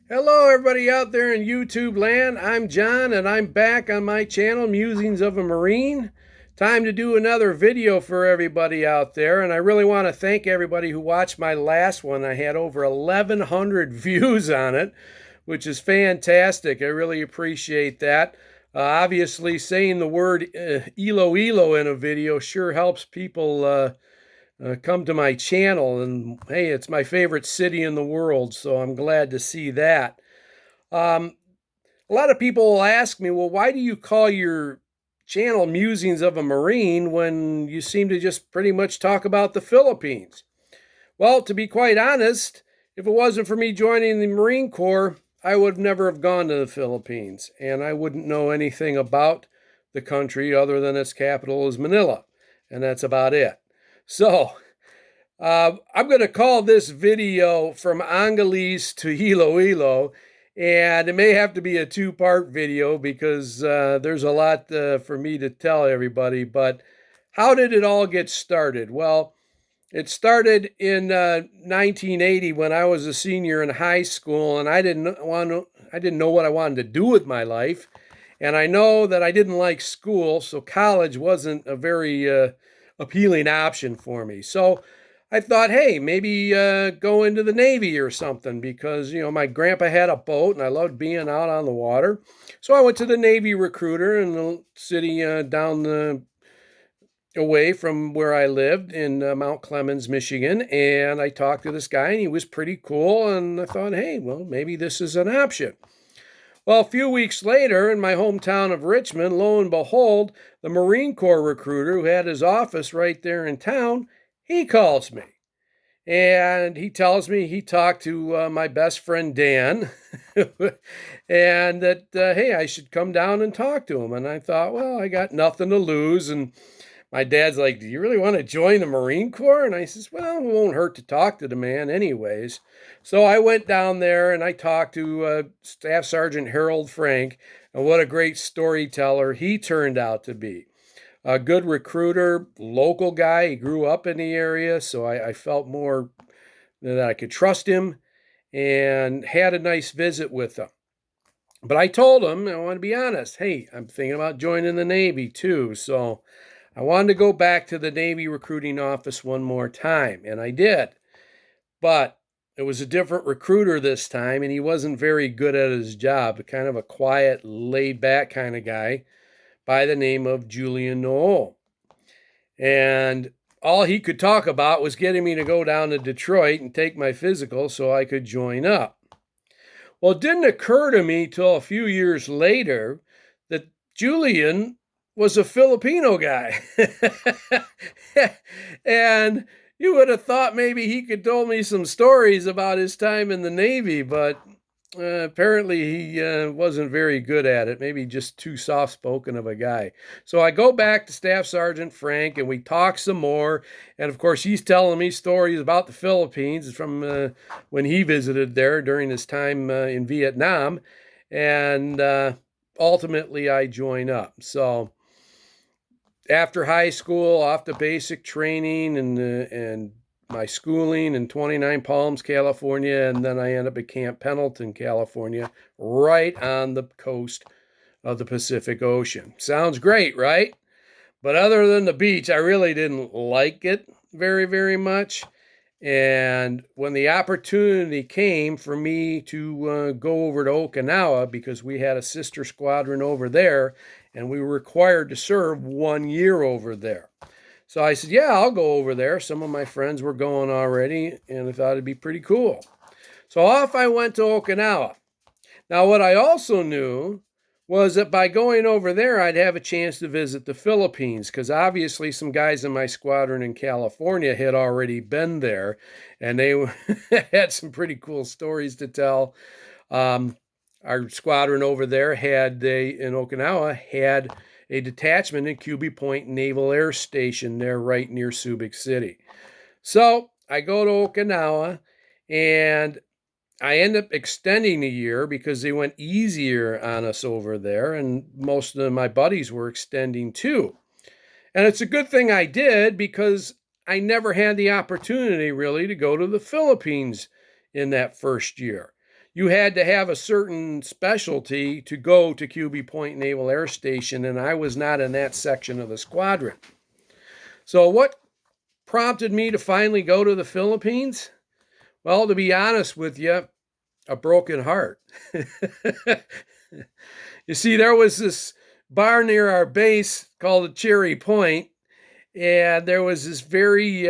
Hello, everybody out there in YouTube land. I'm John, and I'm back on my channel, Musings of a Marine. Time to do another video for everybody out there, and I really want to thank everybody who watched my last one. I had over 1,100 views on it, which is fantastic. I really appreciate that. Obviously, saying the word Iloilo in a video sure helps people come to my channel. And hey, it's my favorite city in the world, so I'm glad to see that. Um, a lot of people will ask me, well, why do you call your channel Musings of a Marine when you seem to just pretty much talk about the Philippines? Well, to be quite honest, if it wasn't for me joining the Marine Corps, I would never have gone to the Philippines, and I wouldn't know anything about the country other than its capital is Manila, and that's about it. So, I'm going to call this video From Angeles to Iloilo, and it may have to be a two-part video because there's a lot for me to tell everybody. But how did it all get started? Well, it started in 1980 when I was a senior in high school, and I didn't know what I wanted to do with my life, and I know that I didn't like school, so college wasn't a very appealing option for me. So I thought, hey, maybe go into the Navy or something because, my grandpa had a boat and I loved being out on the water. So I went to the Navy recruiter in the city down the away from where I lived in Mount Clemens, Michigan. And I talked to this guy and he was pretty cool. And I thought, hey, well, maybe this is an option. Well, a few weeks later, in my hometown of Richmond, lo and behold, the Marine Corps recruiter who had his office right there in town, he calls me. And he tells me he talked to my best friend Dan and that, hey, I should come down and talk to him. And I thought, well, I got nothing to lose. And my dad's like, do you really want to join the Marine Corps? And I says, well, it won't hurt to talk to the man anyways. So I went down there and I talked to Staff Sergeant Harold Frank. And what a great storyteller he turned out to be. A good recruiter, local guy. He grew up in the area, so I felt more that I could trust him and had a nice visit with him. But I told him, I want to be honest, hey, I'm thinking about joining the Navy too. So I wanted to go back to the Navy recruiting office one more time, and I did. But it was a different recruiter this time, and he wasn't very good at his job, kind of a quiet, laid back kind of guy by the name of Julian Noel. And all he could talk about was getting me to go down to Detroit and take my physical so I could join up. Well, it didn't occur to me till a few years later that Julian was a Filipino guy. And you would have thought maybe he could tell me some stories about his time in the Navy, but apparently he wasn't very good at it, maybe just too soft-spoken of a guy. So I go back to Staff Sergeant Frank and we talk some more. And of course, he's telling me stories about the Philippines from when he visited there during his time in Vietnam. And ultimately, I join up. So after high school, off to basic training and my schooling in 29 Palms, California, and then I end up at Camp Pendleton, California, right on the coast of the Pacific Ocean. Sounds great, right? But other than the beach, I really didn't like it very, very much. And when the opportunity came for me to go over to Okinawa, because we had a sister squadron over there, and we were required to serve 1 year over there. So I said, yeah, I'll go over there. Some of my friends were going already, and I thought it'd be pretty cool. So off I went to Okinawa. Now, what I also knew was that by going over there, I'd have a chance to visit the Philippines, because obviously some guys in my squadron in California had already been there, and they had some pretty cool stories to tell. Our squadron over there in Okinawa had a detachment in Cuby Point Naval Air Station there right near Subic City. So I go to Okinawa and I end up extending the year because they went easier on us over there, and most of my buddies were extending too. And it's a good thing I did because I never had the opportunity really to go to the Philippines in that first year. you had to have a certain specialty to go to QB Point Naval Air Station, and I was not in that section of the squadron. So what prompted me to finally go to the Philippines? Well, to be honest with you, a broken heart. You see, there was this bar near our base called Cherry Point, and there was this very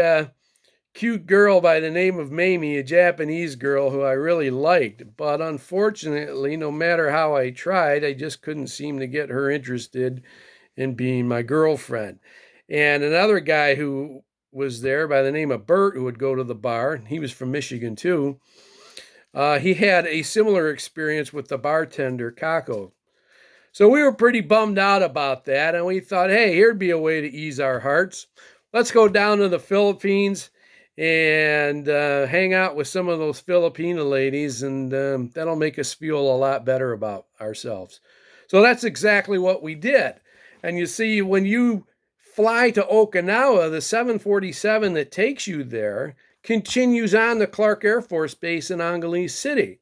cute girl by the name of Mamie, a Japanese girl who I really liked. But unfortunately, no matter how I tried, I just couldn't seem to get her interested in being my girlfriend. And another guy who was there by the name of Bert, who would go to the bar, he was from Michigan too. He had a similar experience with the bartender, Kako. So we were pretty bummed out about that, and we thought, hey, here'd be a way to ease our hearts. Let's go down to the Philippines and hang out with some of those Filipino ladies, and that'll make us feel a lot better about ourselves. So that's exactly what we did. And you see, when you fly to Okinawa, the 747 that takes you there continues on to Clark Air Force Base in Angeles City.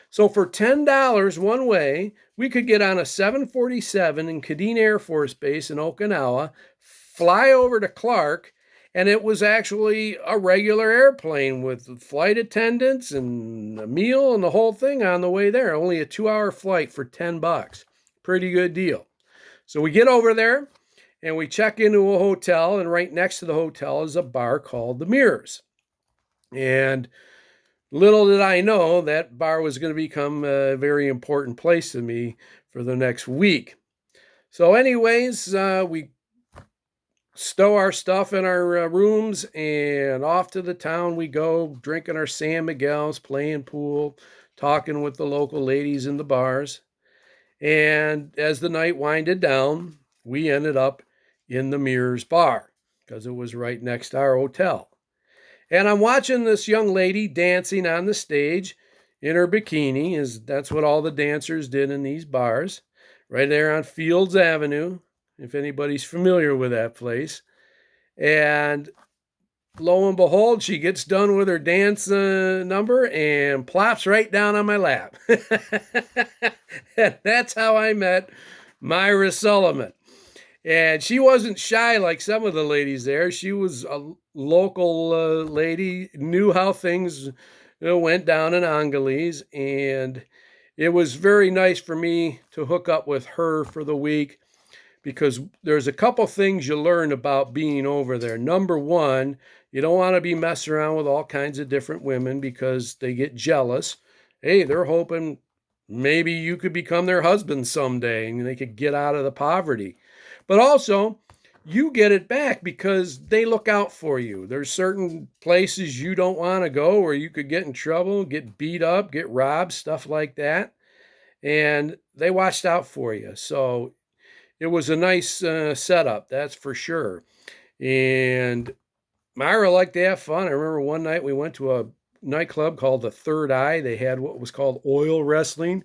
So for $10 one way, we could get on a 747 in Kadena Air Force Base in Okinawa, fly over to Clark, and it was actually a regular airplane with flight attendants and a meal and the whole thing on the way there. Only a 2-hour flight for $10. Pretty good deal. So we get over there and we check into a hotel, and right next to the hotel is a bar called the Mirrors. And little did I know that bar was going to become a very important place to me for the next week. So anyways, we stow our stuff in our rooms, and off to the town we go, drinking our San Miguel's, playing pool, talking with the local ladies in the bars. And as the night winded down, we ended up in the Mirrors bar because it was right next to our hotel. And I'm watching this young lady dancing on the stage in her bikini, as that's what all the dancers did in these bars, right there on Fields Avenue, if anybody's familiar with that place. And lo and behold, she gets done with her dance number and plops right down on my lap. And that's how I met Myra Sullivan. And she wasn't shy like some of the ladies there. She was a local lady, knew how things went down in Angeles, and it was very nice for me to hook up with her for the week, because there's a couple things you learn about being over there. Number one, you don't want to be messing around with all kinds of different women because they get jealous. Hey, they're hoping maybe you could become their husband someday and they could get out of the poverty. But also, you get it back because they look out for you. There's certain places you don't want to go where you could get in trouble, get beat up, get robbed, stuff like that. And they watched out for you. So it was a nice setup, that's for sure. And Myra liked to have fun. I remember one night we went to a nightclub called the Third Eye. They had what was called oil wrestling.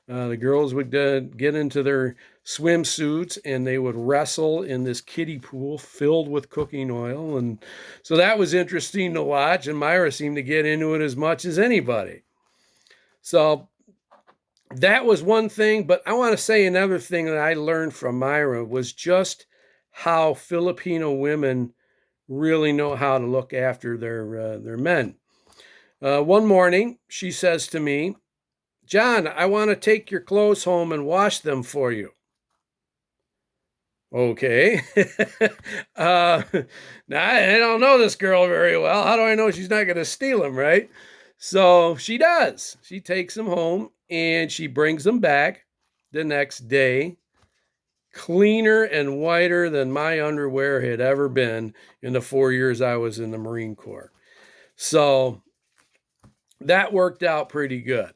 The girls would get into their swimsuits and they would wrestle in this kiddie pool filled with cooking oil. And so that was interesting to watch. And Myra seemed to get into it as much as anybody. So that was one thing. But I want to say another thing that I learned from Myra was just how Filipino women really know how to look after their men. One morning, she says to me, "John, I want to take your clothes home and wash them for you." Okay. Now, I don't know this girl very well. How do I know she's not going to steal them, right? So she does. She takes them home and she brings them back the next day, cleaner and whiter than my underwear had ever been in the 4 years I was in the Marine Corps. So that worked out pretty good.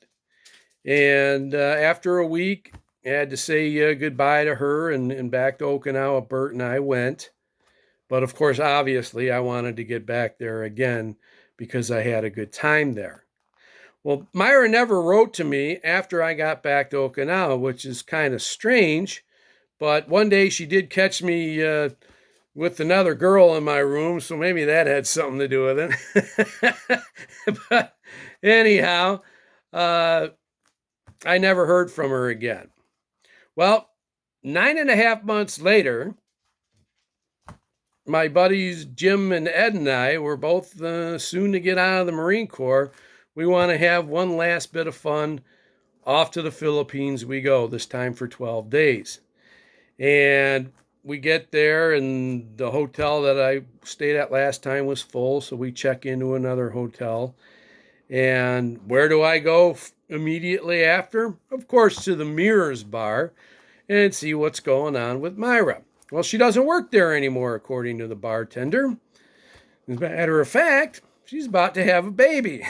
And after a week, I had to say goodbye to her and back to Okinawa. Bert and I went. But of course, obviously, I wanted to get back there again because I had a good time there. Well, Myra never wrote to me after I got back to Okinawa, which is kind of strange. But one day she did catch me with another girl in my room, so maybe that had something to do with it. But anyhow, uh, I never heard from her again. Well, 9.5 months later, my buddies Jim and Ed and I were both soon to get out of the Marine Corps. We want to have one last bit of fun. Off to the Philippines we go, this time for 12 days. And we get there, and the hotel that I stayed at last time was full, so we check into another hotel. And where do I go immediately after? Of course, to the Mirrors Bar and see what's going on with Myra. Well, she doesn't work there anymore, according to the bartender. As a matter of fact, she's about to have a baby.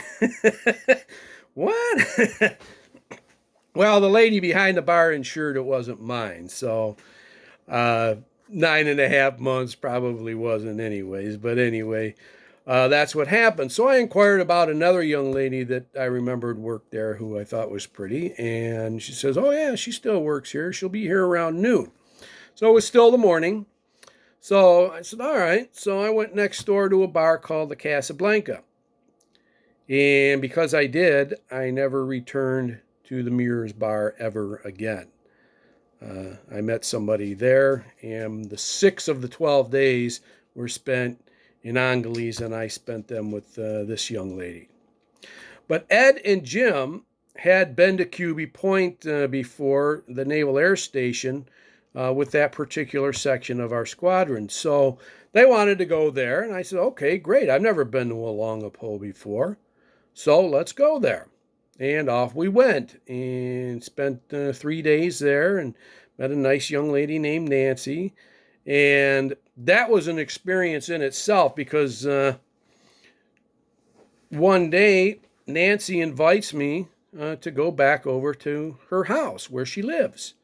What? Well, the lady behind the bar ensured it wasn't mine, so 9.5 months probably wasn't anyways. But anyway, that's what happened. So I inquired about another young lady that I remembered worked there who I thought was pretty. And she says, oh, yeah, she still works here. She'll be here around noon. So it was still the morning. So I said, all right. So I went next door to a bar called the Casablanca. And because I did, I never returned to the Mirrors Bar ever again. I met somebody there, and the 6 of the 12 days were spent in Angeles, and I spent them with this young lady. But Ed and Jim had been to Cuby Point before, the Naval Air Station, with that particular section of our squadron. So they wanted to go there, and I said, okay, great. I've never been to Olongapo before, so let's go there. And off we went and spent 3 days there and met a nice young lady named Nancy. And that was an experience in itself because one day Nancy invites me to go back over to her house where she lives.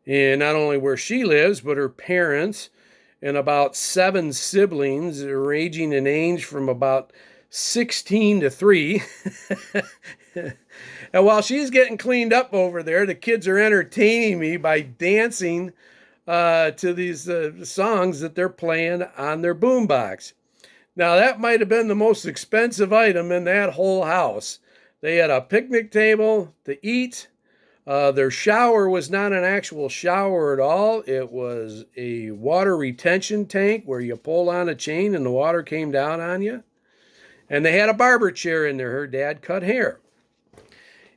And not only where she lives, but her parents and about 7 siblings ranging in age from about 16 to 3. And while she's getting cleaned up over there, the kids are entertaining me by dancing to these songs that they're playing on their boombox. Now, that might have been the most expensive item in that whole house. They had a picnic table to eat. Their shower was not an actual shower at all. It was a water retention tank where you pulled on a chain and the water came down on you. And they had a barber chair in there. Her dad cut hair.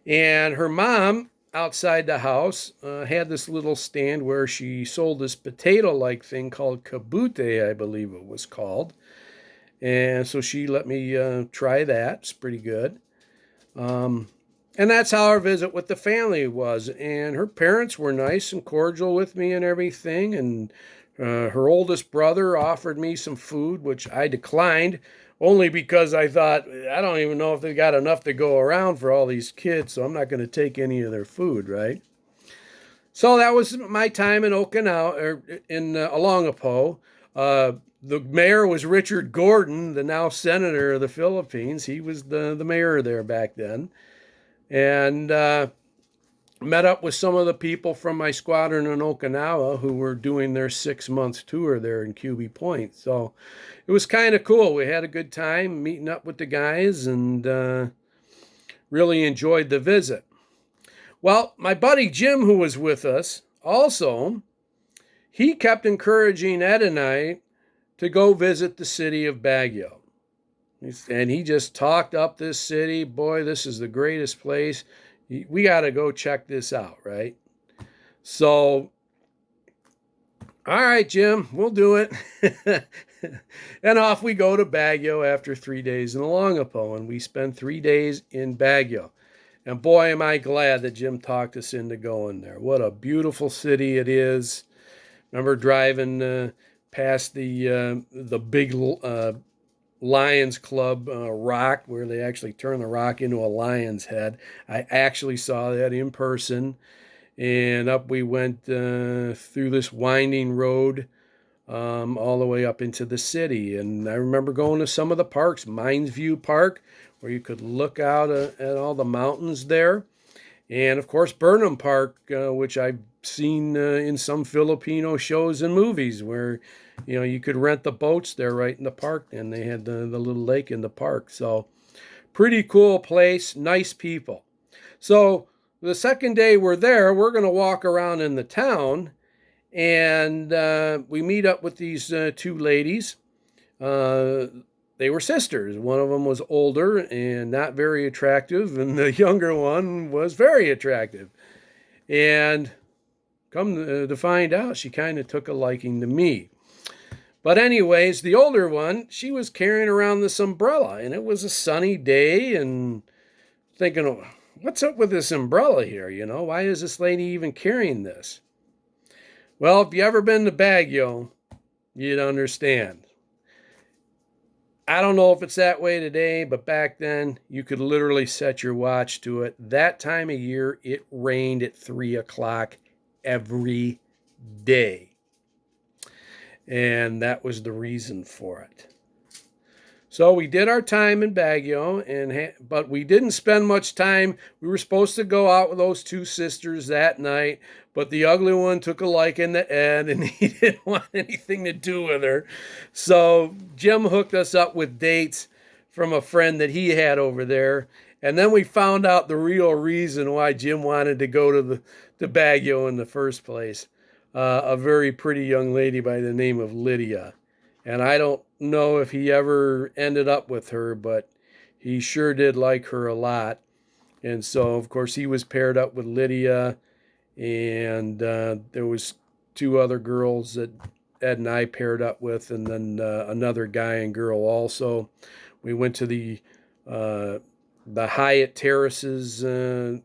And her mom, outside the house, had this little stand where she sold this potato-like thing called kabute, I believe it was called. And so she let me try that. It's pretty good. And that's how our visit with the family was. And her parents were nice and cordial with me and everything. And her oldest brother offered me some food, which I declined, only because I thought, I don't even know if they got enough to go around for all these kids, so I'm not going to take any of their food, right? So that was my time in Okinawa, or in Olongapo. The mayor was Richard Gordon, the now senator of the Philippines. He was the mayor there back then. And met up with some of the people from my squadron in Okinawa who were doing their 6-month tour there in Cuby Point. So it was kind of cool. We had a good time meeting up with the guys and really enjoyed the visit. Well, my buddy Jim, who was with us, also, he kept encouraging Ed and I to go visit the city of Baguio. And he just talked up this city. Boy, this is the greatest place. We got to go check this out, right? So, all right, Jim, we'll do it. And off we go to Baguio after 3 days in Olongapo. And we spend 3 days in Baguio. And boy, am I glad that Jim talked us into going there. What a beautiful city it is. Remember driving past the big Lions Club rock, where they actually turn the rock into a lion's head. I actually saw that in person. And up we went through this winding road all the way up into the city. And I remember going to some of the parks, Mines View Park, where you could look out at all the mountains there. And, of course, Burnham Park, which I've seen in some Filipino shows and movies where, you know, you could rent the boats there right in the park, and they had the little lake in the park. So pretty cool place, nice people. So the second day we're there, we're going to walk around in the town, and we meet up with these two ladies. They were sisters. One of them was older and not very attractive, and the younger one was very attractive. And come to find out, she kind of took a liking to me. But anyways, the older one, she was carrying around this umbrella, and it was a sunny day, and thinking, oh, what's up with this umbrella here? You know, why is this lady even carrying this? Well, if you ever been to Baguio, you'd understand. I don't know if it's that way today, but back then you could literally set your watch to it. That time of year, it rained at 3 o'clock every day. And that was the reason for it. So we did our time in Baguio, but we didn't spend much time. We were supposed to go out with those two sisters that night, but the ugly one took a liking to Ed, and he didn't want anything to do with her. So Jim hooked us up with dates from a friend that he had over there, and then we found out the real reason why Jim wanted to go to Baguio in the first place. A very pretty young lady by the name of Lydia. And I don't know if he ever ended up with her, but he sure did like her a lot. And so, of course, he was paired up with Lydia, and there was two other girls that Ed and I paired up with, and then another guy and girl also. We went to the Hyatt Terraces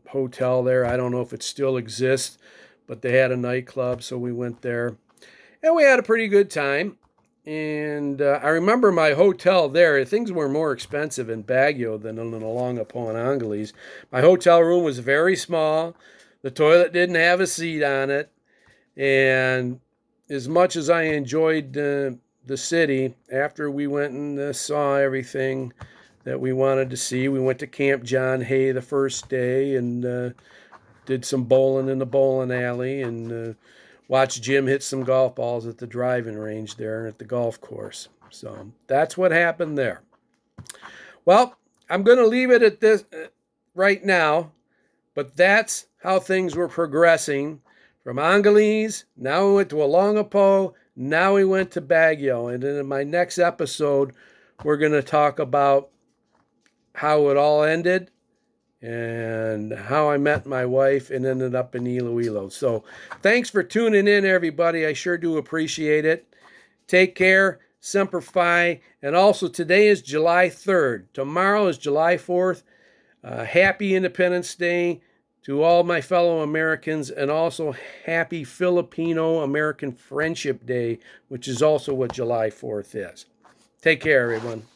hotel there. I don't know if it still exists, but they had a nightclub, so we went there. And we had a pretty good time. And I remember my hotel there, things were more expensive in Baguio than along upon Angeles. My hotel room was very small. The toilet didn't have a seat on it. And as much as I enjoyed the city, after we went and saw everything that we wanted to see, we went to Camp John Hay the first day and did some bowling in the bowling alley, and watched Jim hit some golf balls at the driving range there at the golf course. So that's what happened there. Well, I'm going to leave it at this right now, but that's how things were progressing from Angeles. Now we went to Olongapo. Now we went to Baguio. And then in my next episode, we're going to talk about how it all ended and how I met my wife and ended up in Iloilo. So thanks for tuning in, everybody. I sure do appreciate it. Take care. Semper Fi. And also, today is July 3rd. Tomorrow is July 4th. Happy Independence Day to all my fellow Americans, and also happy Filipino-American Friendship Day, which is also what July 4th is. Take care, everyone.